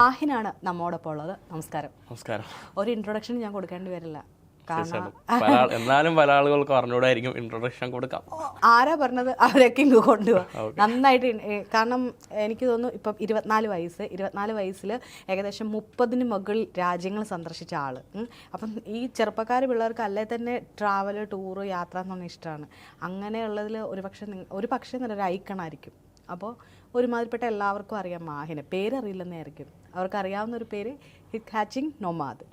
മാഹിനാണ് നമ്മോടൊപ്പം ഉള്ളത്. നമസ്കാരം. നമസ്കാരം. ഒരു ഇൻട്രൊഡക്ഷൻ ഞാൻ കൊടുക്കേണ്ടി വരില്ല, എന്നാലും പല ആളുകൾക്ക് അറിഞ്ഞൂടായിരിക്കും, ഇൻട്രൊഡക്ഷൻ കൊടുക്കാം. ആരാ പറഞ്ഞത് അവരൊക്കെ ഇങ്ങ് കൊണ്ടുപോകാം നന്നായിട്ട്. കാരണം എനിക്ക് തോന്നുന്നു ഇപ്പം 24 വയസ്സിൽ ഏകദേശം 30 മുകളിൽ രാജ്യങ്ങൾ സന്ദർശിച്ച ആള്. അപ്പം ഈ ചെറുപ്പക്കാർ പിള്ളേർക്ക് അല്ലേ തന്നെ ട്രാവല്, ടൂറ്, യാത്ര എന്ന് പറഞ്ഞാൽ ഇഷ്ടമാണ്. അങ്ങനെയുള്ളതിൽ ഒരു പക്ഷേ നല്ലൊരു ഐക്കണായിരിക്കും. അപ്പോൾ ഒരുമാതിരിപ്പെട്ട എല്ലാവർക്കും അറിയാം മാഹിനെ. പേരറിയില്ലെന്നായിരിക്കും, അവർക്ക് അറിയാവുന്ന ഒരു പേര് ഹിറ്റ്ഹാച്ചിങ് നൊമാദ്.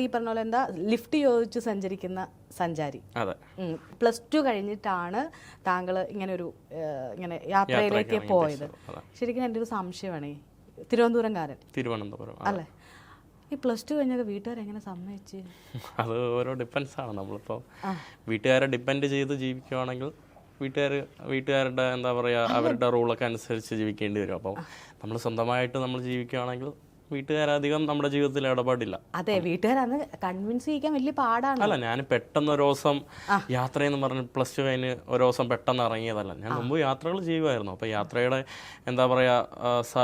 ഈ പറഞ്ഞ പോലെ എന്താ, ലിഫ്റ്റ് ചോദിച്ച് സഞ്ചരിക്കുന്ന സഞ്ചാരി. +2 കഴിഞ്ഞിട്ടാണ് താങ്കൾ ഇങ്ങനെ യാത്രയിലേക്ക് പോയത്. ശരിക്കും എൻ്റെ ഒരു സംശയമാണ്, തിരുവനന്തപുരം അല്ലേ? ഈ +2 കഴിഞ്ഞൊക്കെ വീട്ടുകാരെങ്ങനെ സമ്മതിച്ച്? അത് ഓരോ ഡിപ്പെൻസ് ആണ്. നമ്മളിപ്പോൾ വീട്ടുകാരെ ഡിപ്പെൻഡ് ചെയ്ത് ജീവിക്കുവാണെങ്കിൽ വീട്ടുകാരുടെ എന്താ പറയുക, അവരുടെ റൂളൊക്കെ അനുസരിച്ച് ജീവിക്കേണ്ടി വരും. അപ്പോൾ നമ്മൾ സ്വന്തമായിട്ട് നമ്മൾ ജീവിക്കുകയാണെങ്കിൽ വീട്ടുകാരധികം നമ്മുടെ ജീവിതത്തിൽ ഇടപാടില്ല. അതെ, വീട്ടുകാരന്ന് കൺവിൻസ് ചെയ്യിക്കാൻ വലിയ പാടാണ്. അല്ല, ഞാൻ പെട്ടെന്ന് ഒരു ദിവസം യാത്രയെന്ന് പറഞ്ഞ് +2 കഴിഞ്ഞ് ഒരു ദിവസം പെട്ടെന്ന് ഇറങ്ങിയതല്ല. ഞാൻ മുമ്പ് യാത്രകൾ ചെയ്യുമായിരുന്നു. അപ്പോൾ യാത്രയുടെ എന്താ പറയുക,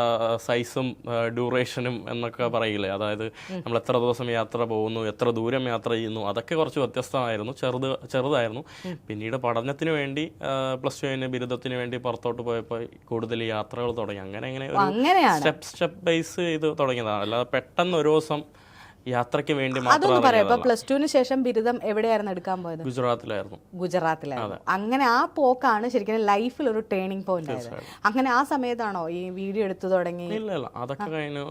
സൈസും ഡ്യൂറേഷനും എന്നൊക്കെ പറയില്ലേ, അതായത് നമ്മൾ എത്ര ദിവസം യാത്ര പോകുന്നു, എത്ര ദൂരം യാത്ര ചെയ്യുന്നു, അതൊക്കെ കുറച്ച് വ്യത്യസ്തമായിരുന്നു, ചെറുതായിരുന്നു. പിന്നീട് പഠനത്തിന് വേണ്ടി +2 കഴിഞ്ഞ് ബിരുദത്തിന് വേണ്ടി പുറത്തോട്ട് പോയപ്പോൾ കൂടുതൽ യാത്രകൾ തുടങ്ങി. അങ്ങനെ സ്റ്റെപ്പ് ബേസ് ചെയ്ത് തുടങ്ങി. അല്ലാതെ പെട്ടെന്ന് ഒരു ദിവസം യാത്രയ്ക്ക് വേണ്ടി അതൊന്നും പറയാം. ഇപ്പൊ +2 ശേഷം ബിരുദം എവിടെയായിരുന്നു എടുക്കാൻ പോയത്? ഗുജറാത്തിലായിരുന്നു. അങ്ങനെ ആ പോക്കാണ് ശരിക്കും ലൈഫിൽ ഒരു ടേണിംഗ് പോയിന്റ് ആയത്. അങ്ങനെ ആ സമയത്താണോ ഈ വീഡിയോ എടുത്തു തുടങ്ങി? ഇല്ല, അതൊക്കെ കഴിഞ്ഞ്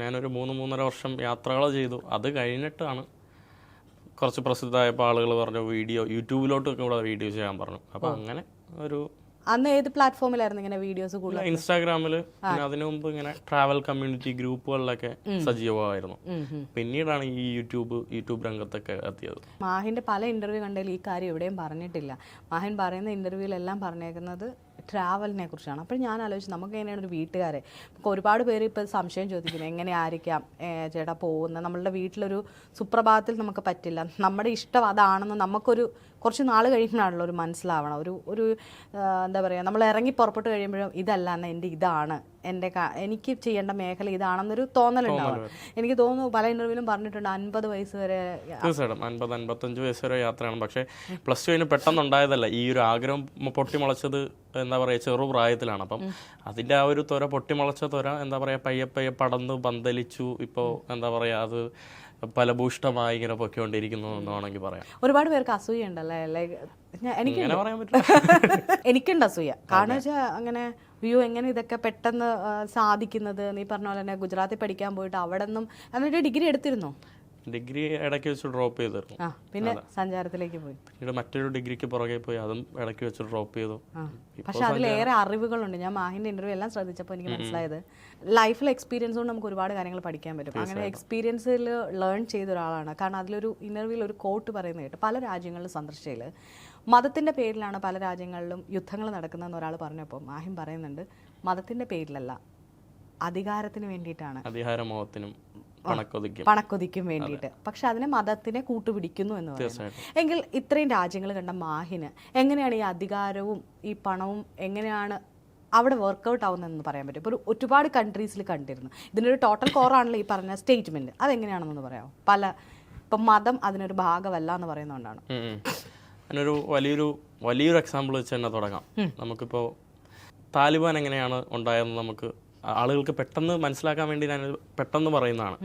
ഞാനൊരു 3-3.5 വർഷം യാത്രകൾ ചെയ്തു. അത് കഴിഞ്ഞിട്ടാണ് കുറച്ച് പ്രസിദ്ധമായപ്പോൾ ആളുകൾ പറഞ്ഞു യൂട്യൂബിലോട്ടൊക്കെ കൂടെ വീഡിയോ ചെയ്യാൻ പറഞ്ഞു. അപ്പോൾ അങ്ങനെ അന്ന് ഏത് പ്ലാറ്റ്ഫോമിലായിരുന്നു ഇങ്ങനെ വീഡിയോസ് കൂടുതൽ? ഇൻസ്റ്റാഗ്രാമിൽ. അതിനു മുമ്പ് ഇങ്ങനെ ട്രാവൽ കമ്മ്യൂണിറ്റി ഗ്രൂപ്പുകളിലൊക്കെ സജീവമായിരുന്നു. പിന്നീടാണ് ഈ യൂട്യൂബ് രംഗത്തൊക്കെ എത്തിയത്. മാഹിന്റെ പല ഇന്റർവ്യൂ കണ്ടതിൽ ഈ കാര്യം എവിടെയും പറഞ്ഞിട്ടില്ല. മാഹിൻ പറയുന്ന ഇന്റർവ്യൂവിലെല്ലാം പറഞ്ഞേക്കുന്നത് ട്രാവലിനെ കുറിച്ചാണ്. അപ്പോൾ ഞാൻ ആലോചിച്ചു, നമുക്ക് എങ്ങനെയാണ് ഒരു വീട്ടുകാരെ, ഇപ്പോൾ ഒരുപാട് പേര് ഇപ്പോൾ സംശയം ചോദിക്കുന്നത്, എങ്ങനെ ആയിരിക്കാം ചേട്ടാ പോകുന്നത്, നമ്മളുടെ വീട്ടിലൊരു സുപ്രഭാതത്തിൽ നമുക്ക് പറ്റില്ല, നമ്മുടെ ഇഷ്ടം അതാണെന്ന് നമുക്കൊരു കുറച്ച് നാൾ കഴിയുമ്പോഴാണല്ലോ ഒരു മനസ്സിലാവണം. ഒരു എന്താ പറയുക, നമ്മൾ ഇറങ്ങി പുറപ്പെട്ട് കഴിയുമ്പോഴും ഇതല്ല എന്നാൽ എൻ്റെ ഇതാണ്, എനിക്ക് ചെയ്യേണ്ട മേഖല ഇതാണെന്നൊരു തോന്നലുണ്ടാവും. എനിക്ക് തോന്നുന്നു പല ഇന്റർവ്യൂവിലും പറഞ്ഞിട്ടുണ്ട് 50 വയസ്സ് വരെ. തീർച്ചയായിട്ടും 50-55 വയസ്സ് വരെ യാത്രയാണ്. പക്ഷേ +2 കഴിഞ്ഞ് പെട്ടെന്നുണ്ടായതല്ല. ഈ ഒരു ആഗ്രഹം പൊട്ടിമുളച്ചത് എന്താ പറയുക, ചെറുപ്രായത്തിലാണ്. അപ്പം അതിൻ്റെ ആ ഒരു പൊട്ടിമുളച്ച എന്താ പറയുക, പയ്യെ പടന്ന് പന്തലിച്ചു. ഇപ്പോൾ എന്താ പറയുക, അത് ഫലഭൂഷ്ടമായി ഇങ്ങനെ പൊയ്ക്കൊണ്ടിരിക്കുന്നു എന്ന് വേണമെങ്കിൽ പറയാം. ഒരുപാട് പേർക്ക് അസൂയ ഉണ്ടല്ലേ? എനിക്കുണ്ട് അസൂയ. കാരണം വെച്ചാൽ അങ്ങനെ എങ്ങനെ ഇതൊക്കെ പെട്ടെന്ന് സാധിക്കുന്നത്. നീ പറഞ്ഞ പോലെ തന്നെ ഗുജറാത്തിൽ പഠിക്കാൻ പോയിട്ട് അവിടെ നിന്നും എന്നിട്ട് ഡിഗ്രി എടുത്തിരുന്നോ? ഡിഗ്രി ഇടയ്ക്ക് വെച്ച് ഡ്രോപ്പ് ചെയ്തിരുന്നു. പിന്നെ സഞ്ചാരത്തിലേക്ക് പോയി. പിന്നീട് മറ്റൊരു ഡിഗ്രിക്ക് പുറകെ പോയി, അതും ഇടയ്ക്ക് വെച്ച് ഡ്രോപ്പ് ചെയ്തു. പക്ഷെ അതിലേറെ അറിവുകളുണ്ട്. ഞാൻ മാഹിന്റെ ഇന്റർവ്യൂ എല്ലാം ശ്രദ്ധിച്ചപ്പോൾ എനിക്ക് മനസ്സിലായത് ലൈഫിൽ എക്സ്പീരിയൻസ് കൊണ്ട് നമുക്ക് ഒരുപാട് കാര്യങ്ങൾ പഠിക്കാൻ പറ്റും. അങ്ങനെ എക്സ്പീരിയൻസിൽ ലേൺ ചെയ്ത ഒരാളാണ്. കാരണം അതിലൊരു ഇന്റർവ്യൂവിൽ ഒരു കോട്ട് പറയുന്നത് കേട്ട്, പല രാജ്യങ്ങളിൽ സന്ദർശിച്ചതിൽ മതത്തിന്റെ പേരിലാണ് പല രാജ്യങ്ങളിലും യുദ്ധങ്ങൾ നടക്കുന്നതെന്ന് ഒരാൾ പറഞ്ഞപ്പോൾ മാഹിൻ പറയുന്നുണ്ട്, മതത്തിന്റെ പേരിലല്ല, അധികാരത്തിന് വേണ്ടിയിട്ടാണ്, അധികാരമോഹത്തിനും പണക്കൊതിക്കും വേണ്ടിയിട്ട്. പക്ഷെ അതിനെ മതത്തിനെ കൂട്ടുപിടിക്കുന്നു എന്ന് പറയുന്നത്. എങ്കിൽ ഇത്രയും രാജ്യങ്ങൾ കണ്ട മാഹിന് എങ്ങനെയാണ് ഈ അധികാരവും ഈ പണവും എങ്ങനെയാണ് അവിടെ വർക്കൗട്ട് ആവുന്നതെന്ന് പറയാൻ പറ്റും? ഇപ്പോൾ ഒരുപാട് കൺട്രീസിൽ കണ്ടിരുന്നു. ഇതിനൊരു ടോട്ടൽ കോറാണല്ലോ ഈ പറഞ്ഞ സ്റ്റേറ്റ്മെന്റ്. അതെങ്ങനെയാണെന്നൊന്ന് പറയാമോ? ഇപ്പം മതം അതിനൊരു ഭാഗമല്ല എന്ന് പറയുന്നതുകൊണ്ടാണ്. അതിനൊരു വലിയൊരു എക്സാമ്പിൾ വെച്ച് തന്നെ തുടങ്ങാം. നമുക്കിപ്പോൾ താലിബാൻ എങ്ങനെയാണ് ഉണ്ടായതെന്ന് നമുക്ക് ആളുകൾക്ക് പെട്ടെന്ന് മനസ്സിലാക്കാൻ വേണ്ടി ഞാൻ പെട്ടെന്ന് പറയുന്നതാണ്.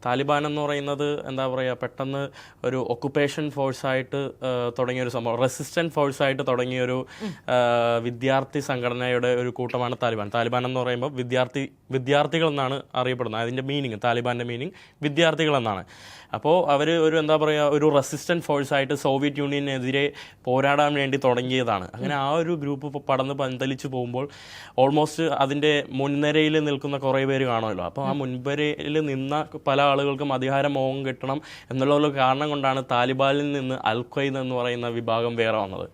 താലിബാൻ എന്ന് പറയുന്നത് എന്താ പറയുക, പെട്ടെന്ന് ഒരു ഒക്കുപ്പേഷൻ ഫോഴ്സായിട്ട് തുടങ്ങിയൊരു സംഭവം, റെസിസ്റ്റൻറ്റ് ഫോഴ്സായിട്ട് തുടങ്ങിയൊരു വിദ്യാർത്ഥി സംഘടനയുടെ ഒരു കൂട്ടമാണ് താലിബാൻ. താലിബാൻ എന്ന് പറയുമ്പോൾ വിദ്യാർത്ഥികൾ എന്നാണ് അറിയപ്പെടുന്നത്. അതിൻ്റെ മീനിങ്, താലിബാൻ്റെ മീനിങ് വിദ്യാർത്ഥികൾ എന്നാണ്. അപ്പോൾ അവർ എന്താ പറയുക, ഒരു റെസിസ്റ്റൻറ്റ് ഫോഴ്സായിട്ട് സോവിയറ്റ് യൂണിയനെതിരെ പോരാടാൻ വേണ്ടി തുടങ്ങിയതാണ്. അങ്ങനെ ആ ഒരു ഗ്രൂപ്പ് പടന്ന് പന്തലിച്ച് പോകുമ്പോൾ ഓൾമോസ്റ്റ് അതിൻ്റെ മുൻനിരയിൽ നിൽക്കുന്ന കുറേ പേര് കാണുമല്ലോ. അപ്പോൾ ആ മുൻനിരയിൽ നിന്ന പല ആളുകൾക്കും അധികാരമോഹം കിട്ടണം എന്നുള്ള ഒരു കാരണം കൊണ്ടാണ് താലിബാനിൽ നിന്ന് അൽ ഖ്വയ്ദ എന്ന് പറയുന്ന വിഭാഗം വേറെ വന്നത്.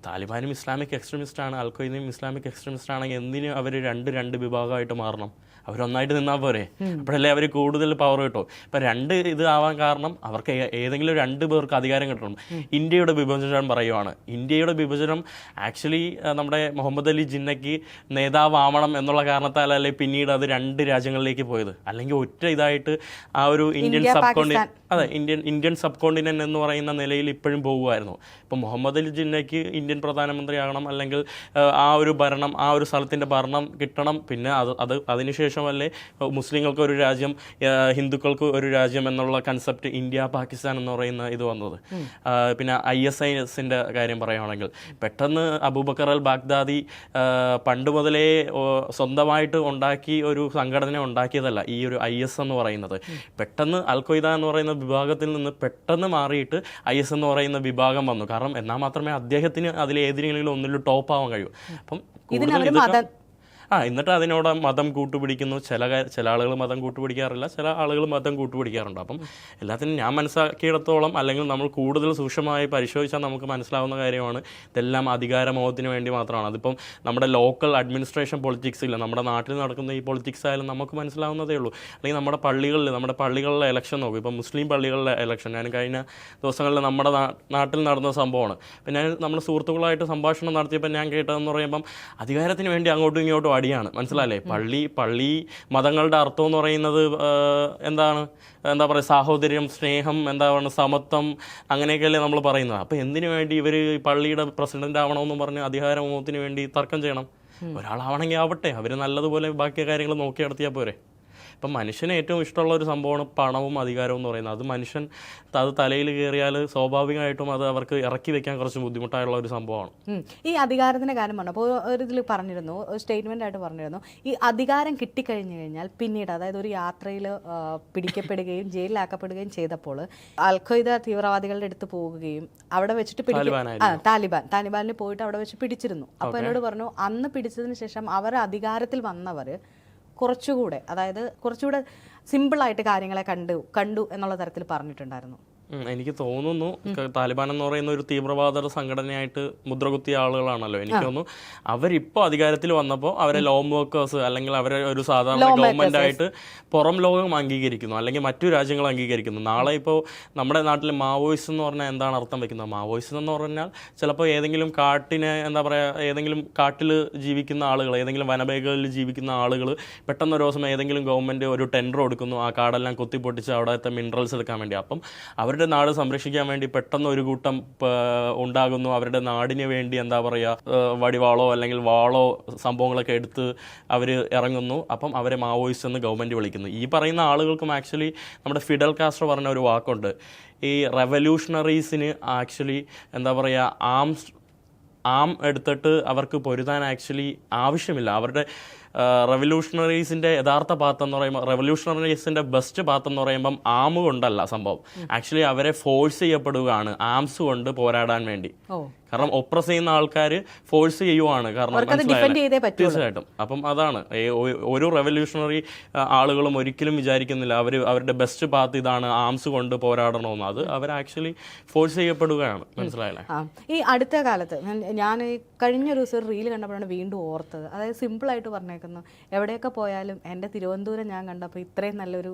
താലിബാനും ഇസ്ലാമിക് എക്സ്ട്രീമിസ്റ്റാണ്, അൽ ഖ്വയ്ദയും ഇസ്ലാമിക് എക്സ്ട്രീമിസ്റ്റ് ആണെങ്കിൽ എന്തിന് അവർ രണ്ട് വിഭാഗമായിട്ട് മാറണം? അവരൊന്നായിട്ട് നിന്നാൽ പോരെ, അപ്പോഴല്ലേ അവർ കൂടുതൽ പവർ കിട്ടും. ഇപ്പം രണ്ട് ഇത് ആവാൻ കാരണം അവർക്ക് ഏതെങ്കിലും 2 പേർക്ക് അധികാരം കിട്ടണം. ഇന്ത്യയുടെ വിഭജനം പറയുവാണ്. ഇന്ത്യയുടെ വിഭജനം ആക്ച്വലി നമ്മുടെ മുഹമ്മദ് അലി ജിന്നയ്ക്ക് നേതാവാവണം എന്നുള്ള കാരണത്താലല്ലേ പിന്നീട് അത് 2 രാജ്യങ്ങളിലേക്ക് പോയത്. അല്ലെങ്കിൽ ഒറ്റ ഇതായിട്ട് ആ ഒരു ഇന്ത്യൻ സബ് കോണ്ടിനെന്റ്, അതെ ഇന്ത്യൻ സബ് കോണ്ടിനെന്റ് എന്ന് പറയുന്ന നിലയിൽ ഇപ്പോഴും പോകുമായിരുന്നു. ഇപ്പം മുഹമ്മദ് അലി ജിന്നയ്ക്ക് ഇന്ത്യൻ പ്രധാനമന്ത്രിയാകണം, അല്ലെങ്കിൽ ആ ഒരു ഭരണം, ആ ഒരു സ്ഥലത്തിൻ്റെ ഭരണം കിട്ടണം. പിന്നെ അതിനുശേഷമല്ലേ മുസ്ലിങ്ങൾക്ക് ഒരു രാജ്യം, ഹിന്ദുക്കൾക്ക് ഒരു രാജ്യം എന്നുള്ള കൺസെപ്റ്റ് ഇന്ത്യ പാകിസ്ഥാൻ എന്ന് പറയുന്ന ഇത് വന്നത്. പിന്നെ ISISന്റെ കാര്യം പറയുകയാണെങ്കിൽ പെട്ടെന്ന് അബൂബക്കർ അൽ ബാഗ്ദാദി പണ്ട് മുതലേ സ്വന്തമായിട്ട് ഉണ്ടാക്കി ഒരു സംഘടന ഉണ്ടാക്കിയതല്ല ഈ ഒരു IS എന്ന് പറയുന്നത്. പെട്ടെന്ന് അൽ ഖ്വയ്ദ എന്ന് പറയുന്ന വിഭാഗത്തിൽ നിന്ന് പെട്ടെന്ന് മാറിയിട്ട് IS എന്ന് പറയുന്ന വിഭാഗം വന്നു. കാരണം എന്നാൽ മാത്രമേ അദ്ദേഹത്തിന് അതിൽ ഏതെങ്കിലും ഒന്നിലും ടോപ്പ് ആവാൻ കഴിയൂ. അപ്പം എന്നിട്ട് അതിനോട് മതം കൂട്ടുപിടിക്കുന്നു. ചില ആളുകൾ മതം കൂട്ടുപിടിക്കാറില്ല, ചില ആളുകൾ മതം കൂട്ടുപിടിക്കാറുണ്ട്. അപ്പം എല്ലാത്തിനും ഞാൻ മനസ്സിലാക്കിയിടത്തോളം, അല്ലെങ്കിൽ നമ്മൾ കൂടുതൽ സൂക്ഷ്മമായി പരിശോധിച്ചാൽ നമുക്ക് മനസ്സിലാവുന്ന കാര്യമാണ് ഇതെല്ലാം അധികാരമോഹത്തിന് വേണ്ടി മാത്രമാണ്. അതിപ്പം നമ്മുടെ ലോക്കൽ അഡ്മിനിസ്ട്രേഷൻ പൊളിറ്റിക്സ് ഇല്ല, നമ്മുടെ നാട്ടിൽ നടക്കുന്ന ഈ പൊളിറ്റിക്സ് ആയാലും നമുക്ക് മനസ്സിലാവുന്നതേ ഉള്ളൂ. അല്ലെങ്കിൽ നമ്മുടെ പള്ളികളിലെ ഇലക്ഷൻ നോക്കും. ഇപ്പം മുസ്ലിം പള്ളികളിലെ ഇലക്ഷൻ ഞാൻ കഴിഞ്ഞ ദിവസങ്ങളിൽ നമ്മുടെ നാട്ടിൽ നടന്ന സംഭവമാണ്. പിന്നെ നമ്മൾ സുഹൃത്തുക്കളായിട്ട് സംഭാഷണം നടത്തിയപ്പോൾ ഞാൻ കേട്ടതെന്ന് പറയുമ്പം അധികാരത്തിന് വേണ്ടി അങ്ങോട്ടും ഇങ്ങോട്ടും അടിയാണ്. മനസ്സിലായില്ലേ? പള്ളി മതങ്ങളുടെ അർത്ഥം എന്ന് പറയുന്നത് എന്താ പറയുക, സാഹോദര്യം, സ്നേഹം, സമത്വം, അങ്ങനെയൊക്കെയല്ലേ നമ്മൾ പറയുന്നത്. അപ്പോൾ എന്തിനു വേണ്ടി ഇവർ പള്ളിയുടെ പ്രസിഡന്റ് ആവണമെന്ന് പറഞ്ഞ് അധികാരമോഹത്തിന് വേണ്ടി തർക്കം ചെയ്യണം? ഒരാളാവണമെങ്കിൽ ആവട്ടെ, അവർ നല്ലതുപോലെ ബാക്കി കാര്യങ്ങൾ നോക്കി നടത്തിയാൽ പോരെ. ഇപ്പം മനുഷ്യന് ഏറ്റവും ഇഷ്ടമുള്ള ഒരു സംഭവമാണ് പണവും അധികാരവും എന്ന് പറയുന്നത്. അത് മനുഷ്യൻ അത് തലയിൽ കയറിയാൽ സ്വാഭാവികമായിട്ടും അത് അവർക്ക് ഇറക്കി വെക്കാൻ കുറച്ച് ബുദ്ധിമുട്ടായുള്ള ഒരു സംഭവമാണ്. ഈ അധികാരത്തിൻ്റെ കാര്യം പറഞ്ഞു. അപ്പോൾ ഒരു ഇതിൽ പറഞ്ഞിരുന്നു, സ്റ്റേറ്റ്മെൻ്റ് ആയിട്ട് പറഞ്ഞിരുന്നു, ഈ അധികാരം കിട്ടിക്കഴിഞ്ഞു കഴിഞ്ഞാൽ പിന്നീട്, അതായത് ഒരു യാത്രയിൽ പിടിക്കപ്പെടുകയും ജയിലിലാക്കപ്പെടുകയും ചെയ്തപ്പോൾ അൽ ഖ്വയ്ദ തീവ്രവാദികളുടെ അടുത്ത് പോവുകയും അവിടെ വെച്ചിട്ട് താലിബാനിൽ പോയിട്ട് അവിടെ വെച്ച് പിടിച്ചിരുന്നു. അപ്പോൾ എന്നോട് പറഞ്ഞു, അന്ന് പിടിച്ചതിന് ശേഷം അവർ അധികാരത്തിൽ വന്നവർ കുറച്ചുകൂടെ സിമ്പിളായിട്ട് കാര്യങ്ങളെ കണ്ടു എന്നുള്ള തരത്തിൽ പറഞ്ഞിട്ടുണ്ടായിരുന്നു. എനിക്ക് തോന്നുന്നു താലിബാൻ എന്ന് പറയുന്ന ഒരു തീവ്രവാദ സംഘടനയായിട്ട് മുദ്രകുത്തിയ ആളുകളാണല്ലോ. എനിക്ക് തോന്നുന്നു അവരിപ്പോൾ അധികാരത്തിൽ വന്നപ്പോൾ അവരെ ലോം വർക്കേഴ്സ്, അല്ലെങ്കിൽ അവരെ ഒരു സാധാരണ ഗവൺമെന്റ് ആയിട്ട് പുറം ലോകം അംഗീകരിക്കുന്നു, അല്ലെങ്കിൽ മറ്റു രാജ്യങ്ങൾ അംഗീകരിക്കുന്നു. നാളെ ഇപ്പോൾ നമ്മുടെ നാട്ടിൽ മാവോയിസ്റ്റ് എന്ന് പറഞ്ഞാൽ എന്താണ് അർത്ഥം വെക്കുന്നത്? മാവോയിസ്റ്റ് എന്ന് പറഞ്ഞാൽ ചിലപ്പോൾ ഏതെങ്കിലും ഏതെങ്കിലും കാട്ടിൽ ജീവിക്കുന്ന ആളുകൾ, ഏതെങ്കിലും വനമേഖലയിൽ ജീവിക്കുന്ന ആളുകൾ പെട്ടെന്ന് ഒരു ദിവസം ഏതെങ്കിലും ഗവൺമെന്റ് ഒരു ടെൻഡർ കൊടുക്കുന്നു, ആ കാടെല്ലാം കുത്തിപ്പൊട്ടിച്ച് അവിടുത്തെ മിനറൽസ് എടുക്കാൻ വേണ്ടി. അപ്പം അവരുടെ നാട് സംരക്ഷിക്കാൻ വേണ്ടി പെട്ടെന്ന് ഒരു കൂട്ടം ഉണ്ടാകുന്നു. അവരുടെ നാടിന് വേണ്ടി വടിവാളോ അല്ലെങ്കിൽ വാളോ സംഭവങ്ങളൊക്കെ എടുത്ത് അവർ ഇറങ്ങുന്നു. അപ്പം അവരെ മാവോയിസ്റ്റ് എന്ന് ഗവൺമെൻറ് വിളിക്കുന്നു. ഈ പറയുന്ന ആളുകൾക്കും ആക്ച്വലി നമ്മുടെ ഫിഡൽ കാസ്ട്രോ പറഞ്ഞ ഒരു വാക്കുണ്ട്, ഈ റെവല്യൂഷണറീസിന് ആക്ച്വലി ആം എടുത്തിട്ട് അവർക്ക് പൊരുതാൻ ആക്ച്വലി ആവശ്യമില്ല. അവരുടെ റെവല്യൂഷണറീസിൻ്റെ യഥാർത്ഥ പാത്ത് എന്ന് പറയുമ്പോൾ, റെവല്യൂഷണറീസിൻ്റെ ബെസ്റ്റ് പാത്ത് എന്ന് പറയുമ്പം ആം കൊണ്ടല്ല സംഭവം. ആക്ച്വലി അവരെ ഫോഴ്സ് ചെയ്യപ്പെടുകയാണ് ആംസ് കൊണ്ട് പോരാടാൻ വേണ്ടി. കാരണം ഒപ്രസ് ചെയ്യുന്ന ആൾക്കാർ ഫോഴ്സ് ചെയ്യുവാണ്. കാരണം തീർച്ചയായിട്ടും. അപ്പം അതാണ് ഒരു റെവല്യൂഷണറി ആളുകളും ഒരിക്കലും വിചാരിക്കുന്നില്ല അവരുടെ ബെസ്റ്റ് പാത്ത് ഇതാണ്, ആംസ് കൊണ്ട് പോരാടണമെന്ന്. അത് അവർ ആക്ച്വലി ഫോഴ്സ് ചെയ്യപ്പെടുകയാണ്. മനസ്സിലായില്ലേ? ഈ അടുത്ത കാലത്ത് ഞാൻ കഴിഞ്ഞൊരു ദിവസം ഒരു റീൽ കണ്ടപ്പോഴാണ് വീണ്ടും ഓർത്തത്. അതായത് സിമ്പിളായിട്ട് പറഞ്ഞേക്കുന്നു, എവിടെയൊക്കെ പോയാലും എൻ്റെ തിരുവനന്തപുരം ഞാൻ കണ്ടപ്പോൾ ഇത്രയും നല്ലൊരു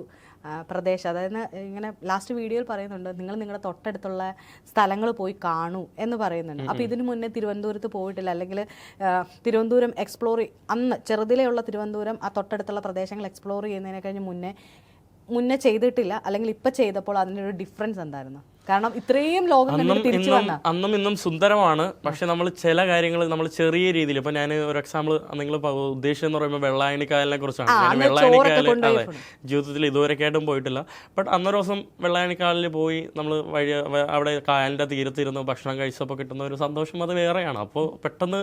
പ്രദേശം, അതായത് ഇങ്ങനെ ലാസ്റ്റ് വീഡിയോയിൽ പറയുന്നുണ്ട്, നിങ്ങളുടെ തൊട്ടടുത്തുള്ള സ്ഥലങ്ങൾ പോയി കാണൂ എന്ന് പറയുന്നുണ്ട്. അപ്പോൾ ഇതിനു മുന്നേ തിരുവനന്തപുരത്ത് പോയിട്ടില്ല, അല്ലെങ്കിൽ തിരുവനന്തപുരം എക്സ്പ്ലോർ അന്ന് ചെറുതിലെയുള്ള തിരുവനന്തപുരം ആ തൊട്ടടുത്തുള്ള പ്രദേശങ്ങൾ എക്സ്പ്ലോർ ചെയ്യുന്നതിനെ കഴിഞ്ഞ് മുന്നേ ചെയ്തിട്ടില്ല, അല്ലെങ്കിൽ ഇപ്പം ചെയ്തപ്പോൾ അതിൻ്റെ ഒരു ഡിഫറൻസ് എന്തായിരുന്നു? കാരണം ഇത്രയും ലോകം അന്നും ഇന്നും സുന്ദരമാണ്. പക്ഷെ നമ്മൾ ചില കാര്യങ്ങൾ നമ്മൾ ചെറിയ രീതിയിൽ, ഇപ്പൊ ഞാൻ ഒരു എക്സാമ്പിൾ നിങ്ങൾ ഉദ്ദേശിച്ചെന്ന് പറയുമ്പോൾ വെള്ളായണിക്കായലിനെ കുറിച്ചാണ്. ഞാൻ വെള്ളായണിക്കായൽ ജീവിതത്തിൽ ഇതുവരെയായിട്ടും പോയിട്ടില്ല. ബട്ട് അന്നൊരു ദിവസം വെള്ളായണിക്കായലിൽ പോയി നമ്മൾ അവിടെ കായലിൻ്റെ തീരത്തിരുന്ന് ഭക്ഷണം കഴിച്ചപ്പോൾ കിട്ടുന്ന ഒരു സന്തോഷം അത് വേറെയാണ്. അപ്പോൾ പെട്ടെന്ന്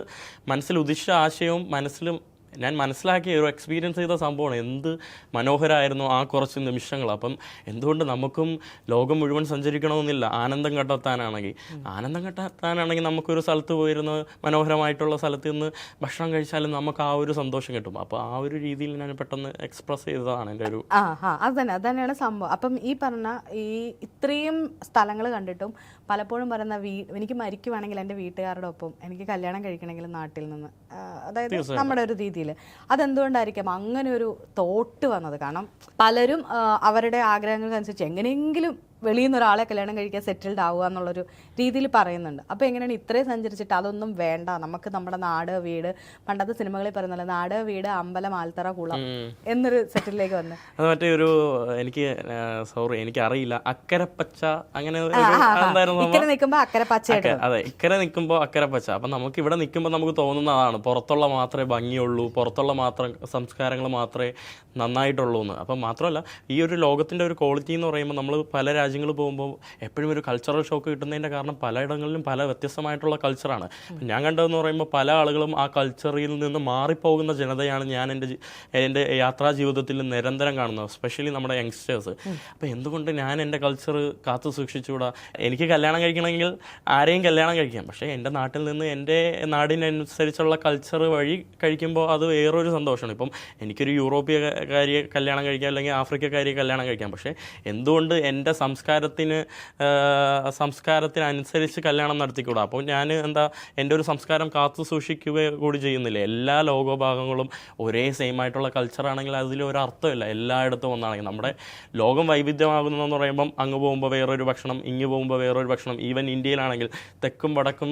മനസ്സിൽ ഉദിച്ച ആശയവും മനസ്സിലും ഞാൻ മനസ്സിലാക്കിയ ഒരു എക്സ്പീരിയൻസ് ചെയ്ത സംഭവമാണ് എന്ത് മനോഹരമായിരുന്നു ആ കുറച്ച് നിമിഷങ്ങൾ. അപ്പം എന്തുകൊണ്ട് നമുക്കും ലോകം മുഴുവൻ സഞ്ചരിക്കണമെന്നില്ല. ആനന്ദം കണ്ടെത്താനാണെങ്കിൽ നമുക്കൊരു സ്ഥലത്ത് പോയിരുന്ന് മനോഹരമായിട്ടുള്ള സ്ഥലത്ത് നിന്ന് ഭക്ഷണം കഴിച്ചാലും നമുക്ക് ആ ഒരു സന്തോഷം കിട്ടും. അപ്പോൾ ആ ഒരു രീതിയിൽ ഞാൻ പെട്ടെന്ന് എക്സ്പ്രസ് ചെയ്തതാണ് എൻ്റെ ഒരു അത് തന്നെയാണ് സംഭവം. അപ്പം ഈ പറഞ്ഞ ഇത്രയും സ്ഥലങ്ങൾ കണ്ടിട്ടും പലപ്പോഴും പറയുന്ന എനിക്ക് മരിക്കുവാണെങ്കിൽ എൻ്റെ വീട്ടുകാരുടെ ഒപ്പം എനിക്ക് കല്യാണം കഴിക്കണമെങ്കിൽ നാട്ടിൽ നിന്ന്, അതായത് നമ്മുടെ ഒരു രീതിയിൽ, അതെന്തുകൊണ്ടായിരിക്കും അങ്ങനെ ഒരു തോട്ട് വന്നത്? കാരണം പലരും അവരുടെ ആഗ്രഹങ്ങൾക്കനുസരിച്ച് എങ്ങനെയെങ്കിലും വെളിയിൽ നിന്ന് ഒരാളെ കല്യാണം കഴിക്കാൻ സെറ്റിൽഡ് ആവുക എന്നുള്ളൊരു രീതിയിൽ പറയുന്നുണ്ട്. അപ്പോൾ എങ്ങനെയാണ് ഇത്രയും സഞ്ചരിച്ചിട്ട് അതൊന്നും വേണ്ട, നമുക്ക് നമ്മുടെ നാട് വീട്, പണ്ടത്തെ സിനിമകളിൽ പറയുന്നല്ലോ നാട് വീട് അമ്പലം ആൽത്തറ കുളം എന്നൊരു സെറ്റിലേക്ക് വന്ന് അത് മറ്റേ ഒരു എനിക്ക് അറിയില്ല, അക്കരപ്പച്ച അങ്ങനെ ഇക്കരെ നിൽക്കുമ്പോൾ അക്കരപ്പച്ച. അതെ, ഇക്കരെ നിൽക്കുമ്പോൾ അക്കരപ്പച്ച. അപ്പം നമുക്ക് ഇവിടെ നിൽക്കുമ്പോൾ നമുക്ക് തോന്നുന്നതാണ് പുറത്തുള്ള മാത്രമേ ഭംഗിയുള്ളൂ, പുറത്തുള്ള മാത്രം സംസ്കാരങ്ങൾ മാത്രമേ നന്നായിട്ടുള്ളൂ എന്ന്. അപ്പം മാത്രമല്ല ഈ ഒരു ലോകത്തിൻ്റെ ഒരു ക്വാളിറ്റി എന്ന് പറയുമ്പോൾ നമ്മൾ പല രാജ്യങ്ങൾ പോകുമ്പോൾ എപ്പോഴും ഒരു കൾച്ചറൽ ഷോക്ക് കിട്ടുന്നതിൻ്റെ കാരണം പലയിടങ്ങളിലും പല വ്യത്യസ്തമായിട്ടുള്ള കൾച്ചറാണ്. ഞാൻ കണ്ടതെന്ന് പറയുമ്പോൾ പല ആളുകളും ആ കൾച്ചറിൽ നിന്ന് മാറിപ്പോകുന്ന ജനതയാണ് ഞാൻ എൻ്റെ യാത്രാ ജീവിതത്തിൽ നിരന്തരം കാണുന്നത്, എസ്പെഷ്യലി നമ്മുടെ യങ്സ്റ്റേഴ്സ്. അപ്പോൾ എന്തുകൊണ്ട് ഞാൻ എൻ്റെ കൾച്ചർ കാത്തു സൂക്ഷിച്ചുകൂടാ? എനിക്ക് കല്യാണം കഴിക്കണമെങ്കിൽ ആരെയും കല്യാണം കഴിക്കാം, പക്ഷേ എൻ്റെ നാട്ടിൽ നിന്ന് എൻ്റെ നാടിനനുസരിച്ചുള്ള കൾച്ചർ വഴി കഴിക്കുമ്പോൾ അത് വേറൊരു സന്തോഷമാണ്. ഇപ്പം എനിക്കൊരു യൂറോപ്യക്കാരിയെ കല്യാണം കഴിക്കാം, അല്ലെങ്കിൽ ആഫ്രിക്കക്കാരിയെ കല്യാണം കഴിക്കാം, പക്ഷേ എന്തുകൊണ്ട് എൻ്റെ സംസ്കാരത്തിനനുസരിച്ച് കല്യാണം നടത്തിക്കൂടാ? അപ്പോൾ ഞാൻ എൻ്റെ ഒരു സംസ്കാരം കാത്തു സൂക്ഷിക്കുക കൂടി ചെയ്യുന്നില്ല. എല്ലാ ലോകഭാഗങ്ങളും ഒരേ സെയിം ആയിട്ടുള്ള കൾച്ചറാണെങ്കിൽ അതിലൊരു അർത്ഥമില്ല. എല്ലായിടത്തും ഒന്നാണെങ്കിൽ നമ്മുടെ ലോകം വൈവിധ്യമാകുന്നതെന്ന് പറയുമ്പം അങ്ങ് പോകുമ്പോൾ വേറൊരു ഭക്ഷണം, ഇങ്ങ് പോകുമ്പോൾ വേറൊരു ഭക്ഷണം. ഈവൻ ഇന്ത്യയിലാണെങ്കിൽ തെക്കും വടക്കും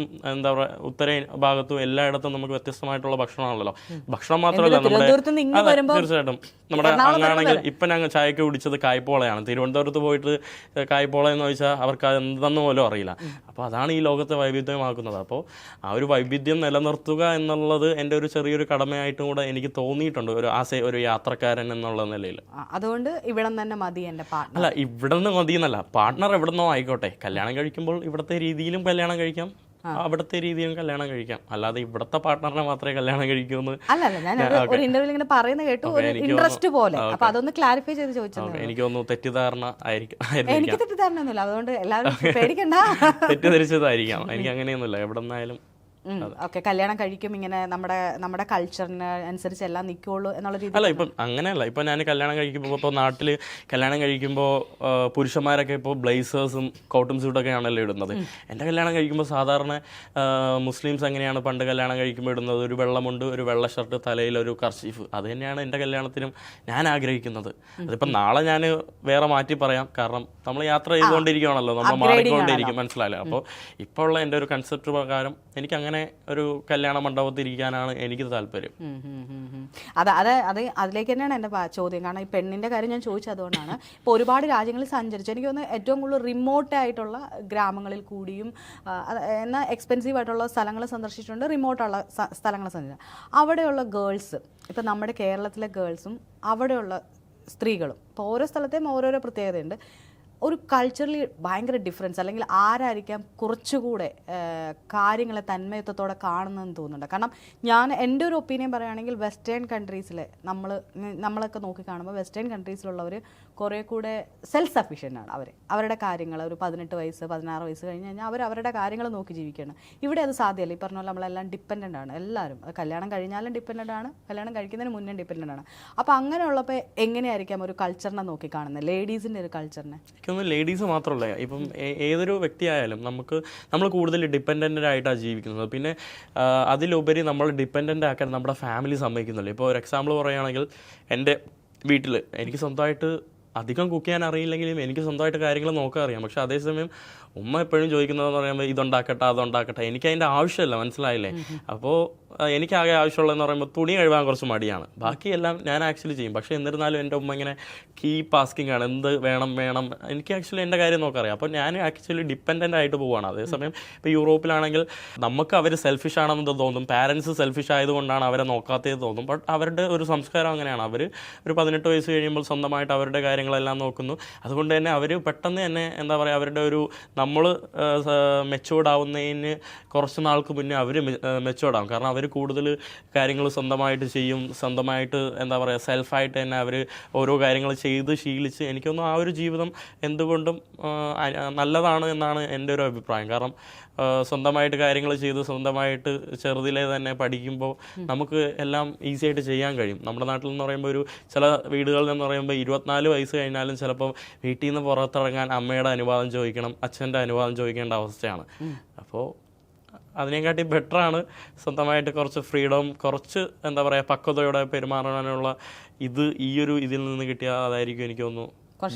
ഉത്തര ഭാഗത്തും എല്ലായിടത്തും നമുക്ക് വ്യത്യസ്തമായിട്ടുള്ള ഭക്ഷണമാണല്ലോ. ഭക്ഷണം മാത്രമല്ല, തീർച്ചയായിട്ടും നമ്മുടെ അങ്ങാണെങ്കിൽ ഇപ്പം ഞങ്ങൾ ചായക്ക് കുടിച്ചത് കായ്പോളയാണ്. തിരുവനന്തപുരത്ത് പോയിട്ട് കായ്പോള എന്ന് ചോദിച്ചാൽ അവർക്ക് അതെന്തെന്ന് പോലും അറിയില്ല. അപ്പോൾ അതാണ് ഈ ലോകത്തെ വൈവിധ്യമാക്കുന്നത്. അപ്പോൾ ആ ഒരു വൈവിധ്യം നിലനിർത്തുക എന്നുള്ളത് എൻ്റെ ഒരു ചെറിയൊരു കടമയായിട്ടും കൂടെ എനിക്ക് തോന്നിയിട്ടുണ്ട്, ഒരു യാത്രക്കാരൻ എന്നുള്ള നിലയിൽ. അതുകൊണ്ട് ഇവിടെ തന്നെ മതി എൻ്റെ പാർട്ട്ണർ. അല്ല, ഇവിടെ നിന്ന് മതി എന്നല്ല, പാർട്ട്ണർ എവിടെ നിന്നോ ആയിക്കോട്ടെ. കല്യാണം കഴിക്കുമ്പോൾ ഇവിടുത്തെ രീതിയിലും കല്യാണം കഴിക്കാം, അവിടുത്തെ രീതിയിലും കല്യാണം കഴിക്കാം. അല്ലാതെ ഇവിടുത്തെ പാർട്ട്ണറിനെ മാത്രമേ കല്യാണം കഴിക്കൂന്ന് അല്ലല്ല. ഞാൻ ഒരു ഇന്റർവ്യൂവിൽ ഇങ്ങനെ പറയുന്നത് കേട്ടു, ഒരു ഇൻട്രസ്റ്റ് പോലെ. അപ്പൊ അതൊന്ന് ക്ലാരിഫൈ ചെയ്ത് ചോദിച്ചത്. എനിക്ക് തോന്നുന്നു തെറ്റിദ്ധാരണ ആയിരിക്കും. എനിക്ക് തെറ്റിദ്ധാരണ ഒന്നുമില്ല, അതുകൊണ്ട് എല്ലാവരും പേടിക്കണ്ട. തെറ്റിദ്ധരിച്ചതായിരിക്കാം. എനിക്ക് അങ്ങനെയൊന്നുമില്ല. എവിടെ നിന്നായാലും ഓക്കെ, കല്യാണം കഴിക്കും ഇങ്ങനെ നമ്മുടെ കൾച്ചറിന് അനുസരിച്ച് എല്ലാം നിൽക്കുള്ളൂ എന്നുള്ള രീതി. അല്ല, ഇപ്പം അങ്ങനെയല്ല. ഇപ്പം ഞാൻ കല്യാണം കഴിക്കുമ്പോൾ ഇപ്പോൾ നാട്ടിൽ കല്യാണം കഴിക്കുമ്പോൾ പുരുഷന്മാരൊക്കെ ഇപ്പോൾ ബ്ലേസേഴ്സും കോട്ടും സ്യൂട്ടൊക്കെ ആണല്ലോ ഇടുന്നത്. എൻ്റെ കല്യാണം കഴിക്കുമ്പോൾ സാധാരണ മുസ്ലിംസ് എങ്ങനെയാണ് പണ്ട് കല്യാണം കഴിക്കുമ്പോൾ ഇടുന്നത്? ഒരു വെള്ളമുണ്ട്, ഒരു വെള്ള ഷർട്ട്, തലയിൽ ഒരു കർച്ചീഫ്. അത് തന്നെയാണ് എൻ്റെ കല്യാണത്തിനും ഞാൻ ആഗ്രഹിക്കുന്നത്. അതിപ്പം നാളെ ഞാൻ വേറെ മാറ്റി പറയാം, കാരണം നമ്മൾ യാത്ര ചെയ്തുകൊണ്ടിരിക്കുകയാണല്ലോ, നമ്മൾ മാറിക്കൊണ്ടിരിക്കും, മനസ്സിലായില്ല. അപ്പോൾ ഇപ്പോൾ ഉള്ള എൻ്റെ ഒരു കൺസെപ്റ്റ് പ്രകാരം എനിക്ക് അങ്ങനെ ഒരു കല്യാണ മണ്ഡപത്തിൽ ഇരിക്കാനാണ് എനിക്ക് താല്പര്യം. അതിലേക്ക് തന്നെയാണ് എൻ്റെ ചോദ്യം. കാരണം ഈ പെണ്ണിൻ്റെ കാര്യം ഞാൻ ചോദിച്ചത് അതുകൊണ്ടാണ്. ഇപ്പോൾ ഒരുപാട് രാജ്യങ്ങളിൽ സഞ്ചരിച്ചു. എനിക്ക് തോന്നുന്നു ഏറ്റവും കൂടുതൽ റിമോട്ടായിട്ടുള്ള ഗ്രാമങ്ങളിൽ കൂടിയും എന്നാൽ എക്സ്പെൻസീവ് ആയിട്ടുള്ള സ്ഥലങ്ങൾ സന്ദർശിച്ചിട്ടുണ്ട്, റിമോട്ടുള്ള സ്ഥലങ്ങൾ സന്ദർശിച്ചു. അവിടെയുള്ള ഗേൾസ്, ഇപ്പം നമ്മുടെ കേരളത്തിലെ ഗേൾസും അവിടെയുള്ള സ്ത്രീകളും, ഇപ്പോൾ ഓരോ സ്ഥലത്തെയും ഓരോരോ പ്രത്യേകതയുണ്ട്. ഒരു കൾച്ചറലി ഭയങ്കര ഡിഫറൻസ്, അല്ലെങ്കിൽ ആരായിരിക്കാം കുറച്ചുകൂടെ കാര്യങ്ങളെ തന്മയത്വത്തോടെ കാണുന്നതെന്ന് തോന്നുന്നുണ്ട്. കാരണം എൻ്റെ ഒരു ഒപ്പീനിയൻ പറയുകയാണെങ്കിൽ വെസ്റ്റേൺ കൺട്രീസിൽ നമ്മളൊക്കെ നോക്കി കാണുമ്പോൾ വെസ്റ്റേൺ കൺട്രീസിലുള്ളവർ കുറേ കൂടെ സെൽഫ് സഫീഷ്യൻ്റ് ആണ്. അവരുടെ കാര്യങ്ങൾ ഒരു 18 വയസ്സ് 16 വയസ്സ് കഴിഞ്ഞ് കഴിഞ്ഞാൽ അവരുടെ കാര്യങ്ങൾ നോക്കി ജീവിക്കുകയാണ്. ഇവിടെ അത് സാധ്യമല്ല. ഈ പറഞ്ഞ പോലെ നമ്മളെല്ലാം ഡിപ്പെൻഡൻ്റ് ആണ്. എല്ലാവരും കല്യാണം കഴിഞ്ഞാലും ഡിപ്പെൻഡൻ്റ് ആണ്, കല്യാണം കഴിക്കുന്നതിന് മുന്നേ ഡിപ്പെൻഡൻ്റ് ആണ്. അപ്പോൾ അങ്ങനെയുള്ളപ്പോൾ എങ്ങനെയായിരിക്കാം ഒരു കൾച്ചറിനെ നോക്കി കാണുന്നത്, ലേഡീസിൻ്റെ ഒരു കൾച്ചറിനെ? എനിക്കൊന്നും ലേഡീസ് മാത്രമല്ല, ഇപ്പം ഏതൊരു വ്യക്തിയായാലും നമ്മൾ കൂടുതൽ ഡിപ്പെൻഡൻ്റ് ആയിട്ടാണ് ജീവിക്കുന്നത്. പിന്നെ അതിലുപരി നമ്മൾ ഡിപ്പെൻഡൻ്റ് ആക്കാൻ നമ്മുടെ ഫാമിലി സമ്മതിക്കുന്നില്ല. ഇപ്പോൾ ഒരു എക്സാമ്പിൾ പറയുകയാണെങ്കിൽ, എൻ്റെ വീട്ടിൽ എനിക്ക് സ്വന്തമായിട്ട് അധികം കുക്ക് ചെയ്യാൻ അറിയില്ലെങ്കിലും എനിക്ക് സ്വന്തമായിട്ട് കാര്യങ്ങൾ നോക്കാൻ അറിയാം. പക്ഷെ അതേസമയം ഉമ്മ എപ്പോഴും ചോദിക്കുന്നതെന്ന് പറയുമ്പോൾ ഇതുണ്ടാക്കട്ടെ അതുണ്ടാക്കട്ടെ. എനിക്ക് അതിൻ്റെ ആവശ്യമില്ല, മനസ്സിലായില്ലേ? അപ്പോൾ എനിക്കാകെ ആവശ്യമുള്ളതെന്ന് പറയുമ്പോൾ തുണി കഴുകാൻ കുറച്ച് മടിയാണ്, ബാക്കിയെല്ലാം ഞാൻ ആക്ച്വലി ചെയ്യും. പക്ഷേ എന്നിരുന്നാലും എൻ്റെ ഉമ്മ ഇങ്ങനെ കീപ്പ് ആസ്കിങ് ആണ്, എന്ത് വേണം. എനിക്ക് ആക്ച്വലി എൻ്റെ കാര്യം നോക്കറിയാം. അപ്പോൾ ഞാൻ ആക്ച്വലി ഡിപ്പെൻഡൻ്റ് ആയിട്ട് പോവുകയാണ്. അതേസമയം ഇപ്പോൾ യൂറോപ്പിലാണെങ്കിൽ നമുക്ക് അവർ സെൽഫിഷ് ആണെന്ന് തോന്നും, പാരൻസ് സെൽഫിഷ് ആയതുകൊണ്ടാണ് അവരെ നോക്കാത്തത് തോന്നും. ബട്ട് അവരുടെ ഒരു സംസ്കാരം അങ്ങനെയാണ്. അവർ ഒരു 18 വയസ്സ് കഴിയുമ്പോൾ സ്വന്തമായിട്ട് അവരുടെ കാര്യങ്ങളെല്ലാം നോക്കുന്നു. അതുകൊണ്ട് തന്നെ അവർ പെട്ടെന്ന് തന്നെ എന്താ പറയുക, അവരുടെ ഒരു നമ്മൾ മെച്ചുവേർഡ് ആവുന്നതിന് കുറച്ച് നാൾക്ക് മുന്നേ അവർ മെച്ചുവേർഡ് ആവും. കാരണം അവർ കൂടുതൽ കാര്യങ്ങൾ സ്വന്തമായിട്ട് ചെയ്യും, സ്വന്തമായിട്ട് എന്താ പറയുക സെൽഫായിട്ട് തന്നെ അവർ ഓരോ കാര്യങ്ങൾ ചെയ്ത് ശീലിച്ച് എനിക്കൊന്നും ആ ഒരു ജീവിതം എന്തുകൊണ്ടും നല്ലതാണ് എന്നാണ് എൻ്റെ ഒരു അഭിപ്രായം. കാരണം സ്വന്തമായിട്ട് കാര്യങ്ങൾ ചെയ്ത് സ്വന്തമായിട്ട് ചെറുതിലെ തന്നെ പഠിക്കുമ്പോൾ നമുക്ക് എല്ലാം ഈസി ആയിട്ട് ചെയ്യാൻ കഴിയും. നമ്മുടെ നാട്ടിൽ എന്ന് പറയുമ്പോൾ ഒരു ചില വീടുകളിൽ എന്ന് പറയുമ്പോൾ 24 വയസ്സ് കഴിഞ്ഞാലും ചിലപ്പോൾ വീട്ടിൽ നിന്ന് പുറത്തിറങ്ങാൻ അമ്മയുടെ അനുവാദം ചോദിക്കണം, അച്ഛൻ്റെ അനുവാദം ചോദിക്കേണ്ട അവസ്ഥയാണ്. അപ്പോൾ അതിനെക്കാട്ടി ബെറ്ററാണ് സ്വന്തമായിട്ട് കുറച്ച് ഫ്രീഡം, കുറച്ച് എന്താ പറയുക പക്വതയോടെ പെരുമാറാനുള്ള ഈ ഒരു ഇതിൽ നിന്ന് കിട്ടിയാൽ അതായിരിക്കും എനിക്ക് തോന്നുന്നു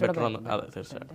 ബെറ്റർ എന്ന്. അതെ, തീർച്ചയായിട്ടും.